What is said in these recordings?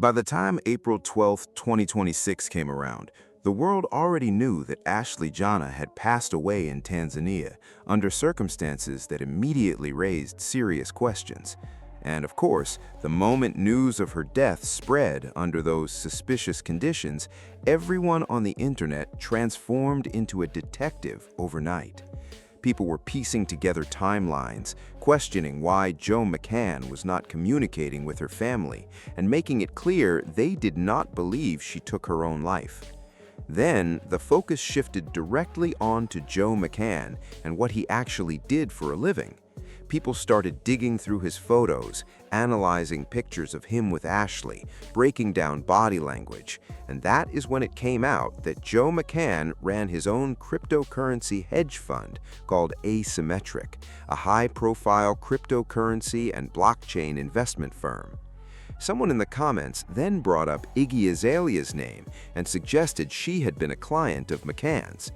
By the time April 12, 2026 came around, the world already knew that Ashley Jenae had passed away in Tanzania under circumstances that immediately raised serious questions. And of course, the moment news of her death spread under those suspicious conditions, everyone on the internet transformed into a detective overnight. People were piecing together timelines, questioning why Joe McCann was not communicating with her family, and making it clear they did not believe she took her own life. Then, the focus shifted directly on to Joe McCann and what he actually did for a living. People started digging through his photos, analyzing pictures of him with Ashley, breaking down body language, and that is when it came out that Joe McCann ran his own cryptocurrency hedge fund called Asymmetric, a high-profile cryptocurrency and blockchain investment firm. Someone in the comments then brought up Iggy Azalea's name and suggested she had been a client of McCann's.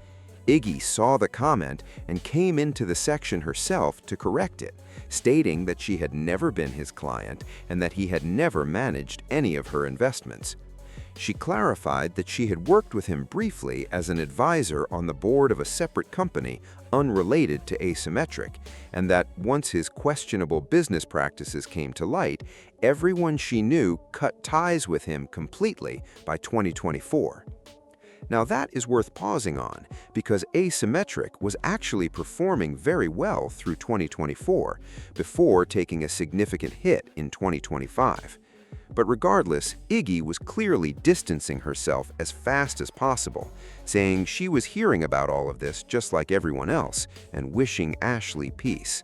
Iggy saw the comment and came into the section herself to correct it, stating that she had never been his client and that he had never managed any of her investments. She clarified that she had worked with him briefly as an advisor on the board of a separate company unrelated to Asymmetric, and that once his questionable business practices came to light, everyone she knew cut ties with him completely by 2024. Now that is worth pausing on, because Asymmetric was actually performing very well through 2024, before taking a significant hit in 2025. But regardless, Iggy was clearly distancing herself as fast as possible, saying she was hearing about all of this just like everyone else, and wishing Ashley peace.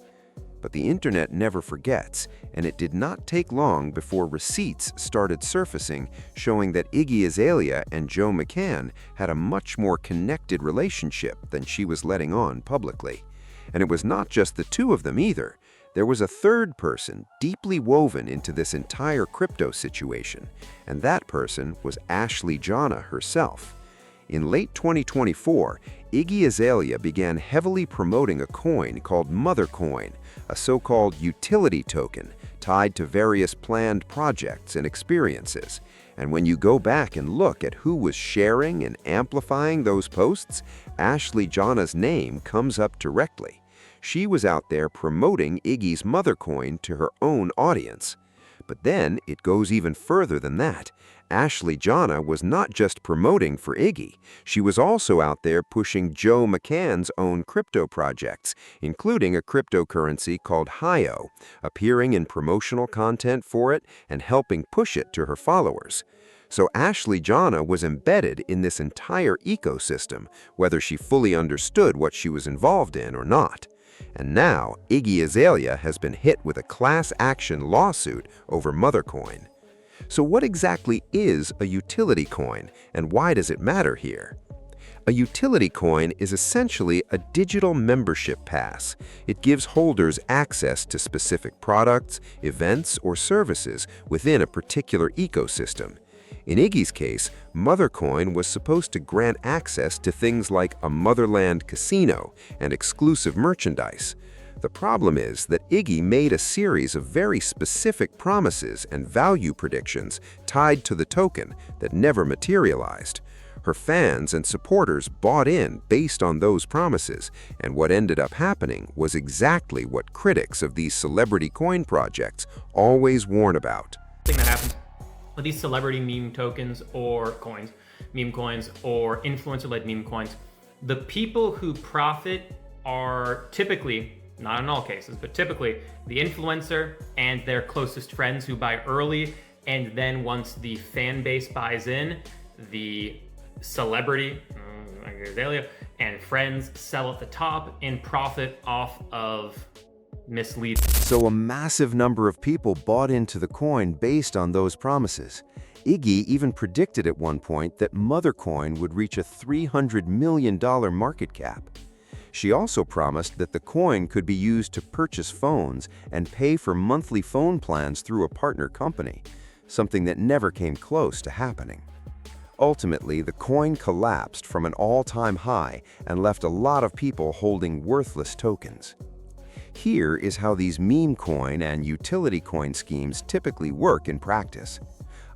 But the internet never forgets, and it did not take long before receipts started surfacing showing that Iggy Azalea and Joe McCann had a much more connected relationship than she was letting on publicly. And it was not just the two of them either. There was a third person deeply woven into this entire crypto situation, and that person was Ashley Jenae herself. In late 2024, Iggy Azalea began heavily promoting a coin called Mothercoin, a so-called utility token tied to various planned projects and experiences. And when you go back and look at who was sharing and amplifying those posts, Ashley Jenae's name comes up directly. She was out there promoting Iggy's Mothercoin to her own audience. But then it goes even further than that. Ashley Jenae was not just promoting for Iggy, she was also out there pushing Joe McCann's own crypto projects, including a cryptocurrency called Hio, appearing in promotional content for it and helping push it to her followers. So Ashley Jenae was embedded in this entire ecosystem, whether she fully understood what she was involved in or not. And now, Iggy Azalea has been hit with a class action lawsuit over Mothercoin. So what exactly is a utility coin, and why does it matter here? A utility coin is essentially a digital membership pass. It gives holders access to specific products, events, or services within a particular ecosystem. In Iggy's case, Mothercoin was supposed to grant access to things like a Motherland casino and exclusive merchandise. The problem is that Iggy made a series of very specific promises and value predictions tied to the token that never materialized. Her fans and supporters bought in based on those promises, and what ended up happening was exactly what critics of these celebrity coin projects always warn about. Thing that happens with these celebrity meme tokens or coins, meme coins or influencer-led meme coins, the people who profit are typically, not in all cases, but typically the influencer and their closest friends who buy early, and then once the fan base buys in, the celebrity, like Azalea, and friends sell at the top and profit off of mislead. So a massive number of people bought into the coin based on those promises. Iggy even predicted at one point that Mothercoin would reach a $300 million market cap. She also promised that the coin could be used to purchase phones and pay for monthly phone plans through a partner company, something that never came close to happening. Ultimately, the coin collapsed from an all-time high and left a lot of people holding worthless tokens. Here is how these meme coin and utility coin schemes typically work in practice.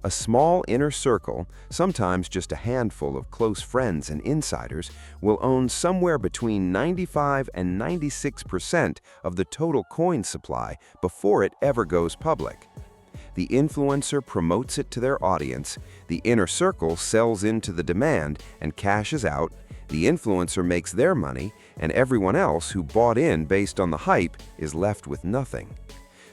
A small inner circle, sometimes just a handful of close friends and insiders, will own somewhere between 95 and 96% of the total coin supply before it ever goes public. The influencer promotes it to their audience, the inner circle sells into the demand and cashes out, the influencer makes their money, and everyone else who bought in based on the hype is left with nothing.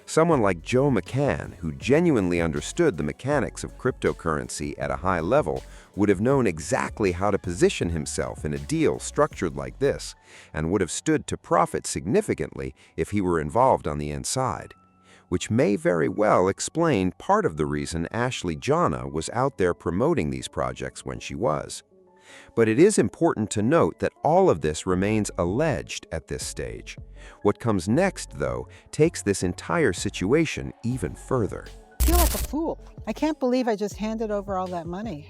Someone like Joe McCann, who genuinely understood the mechanics of cryptocurrency at a high level, would have known exactly how to position himself in a deal structured like this, and would have stood to profit significantly if he were involved on the inside. Which may very well explain part of the reason Ashley Jenae was out there promoting these projects when she was. But it is important to note that all of this remains alleged at this stage. What comes next, though, takes this entire situation even further. I feel like a fool. I can't believe I just handed over all that money.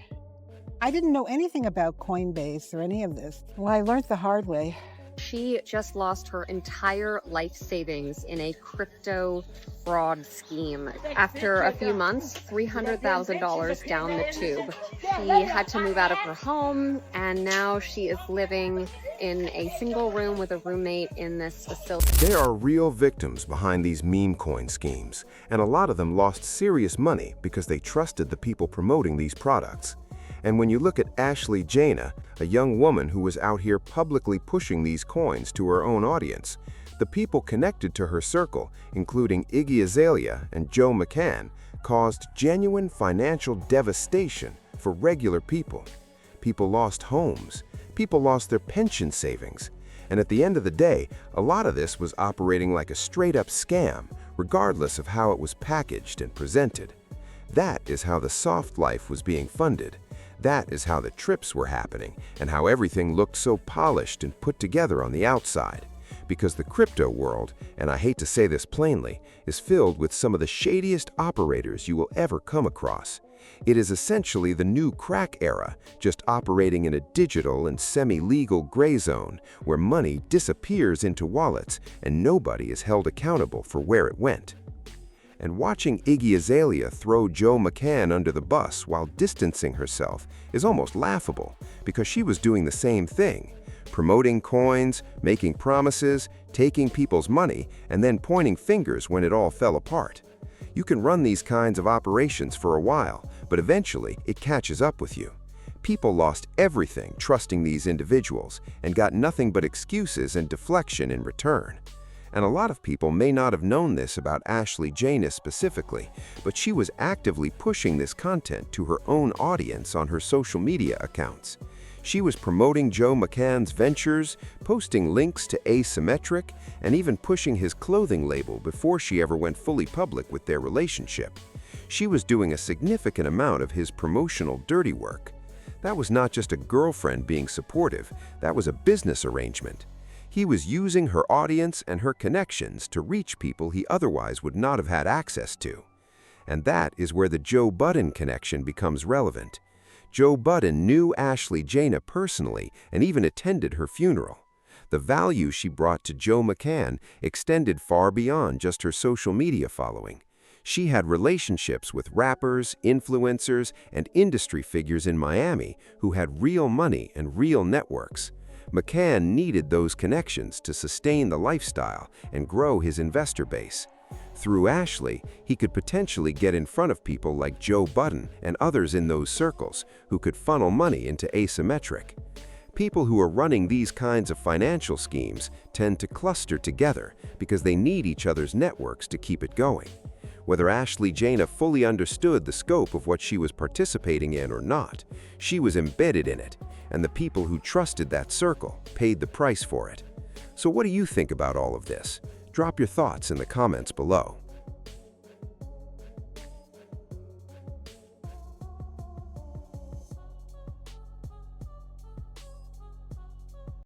I didn't know anything about Coinbase or any of this. Well, I learned the hard way. She just lost her entire life savings in a crypto fraud scheme. After a few months, $300,000 down the tube. She had to move out of her home, and now she is living in a single room with a roommate in this facility. There are real victims behind these meme coin schemes, and a lot of them lost serious money because they trusted the people promoting these products. And when you look at Ashley Jenae, a young woman who was out here publicly pushing these coins to her own audience, the people connected to her circle, including Iggy Azalea and Joe McCann, caused genuine financial devastation for regular people. People lost homes, people lost their pension savings, and at the end of the day, a lot of this was operating like a straight-up scam, regardless of how it was packaged and presented. That is how the soft life was being funded. That is how the trips were happening and how everything looked so polished and put together on the outside. Because the crypto world, and I hate to say this plainly, is filled with some of the shadiest operators you will ever come across. It is essentially the new crack era, just operating in a digital and semi-legal gray zone where money disappears into wallets and nobody is held accountable for where it went. And watching Iggy Azalea throw Joe McCann under the bus while distancing herself is almost laughable because she was doing the same thing, promoting coins, making promises, taking people's money, and then pointing fingers when it all fell apart. You can run these kinds of operations for a while, but eventually it catches up with you. People lost everything trusting these individuals and got nothing but excuses and deflection in return. And a lot of people may not have known this about Ashley Jenae specifically, but she was actively pushing this content to her own audience on her social media accounts. She was promoting Joe McCann's ventures, posting links to Asymmetric, and even pushing his clothing label before she ever went fully public with their relationship. She was doing a significant amount of his promotional dirty work. That was not just a girlfriend being supportive, that was a business arrangement. He was using her audience and her connections to reach people he otherwise would not have had access to. And that is where the Joe Budden connection becomes relevant. Joe Budden knew Ashley Jenae personally and even attended her funeral. The value she brought to Joe McCann extended far beyond just her social media following. She had relationships with rappers, influencers, and industry figures in Miami who had real money and real networks. McCann needed those connections to sustain the lifestyle and grow his investor base. Through Ashley, he could potentially get in front of people like Joe Budden and others in those circles who could funnel money into Asymmetric. People who are running these kinds of financial schemes tend to cluster together because they need each other's networks to keep it going. Whether Ashley Jenae fully understood the scope of what she was participating in or not, she was embedded in it, and the people who trusted that circle paid the price for it. So what do you think about all of this? Drop your thoughts in the comments below.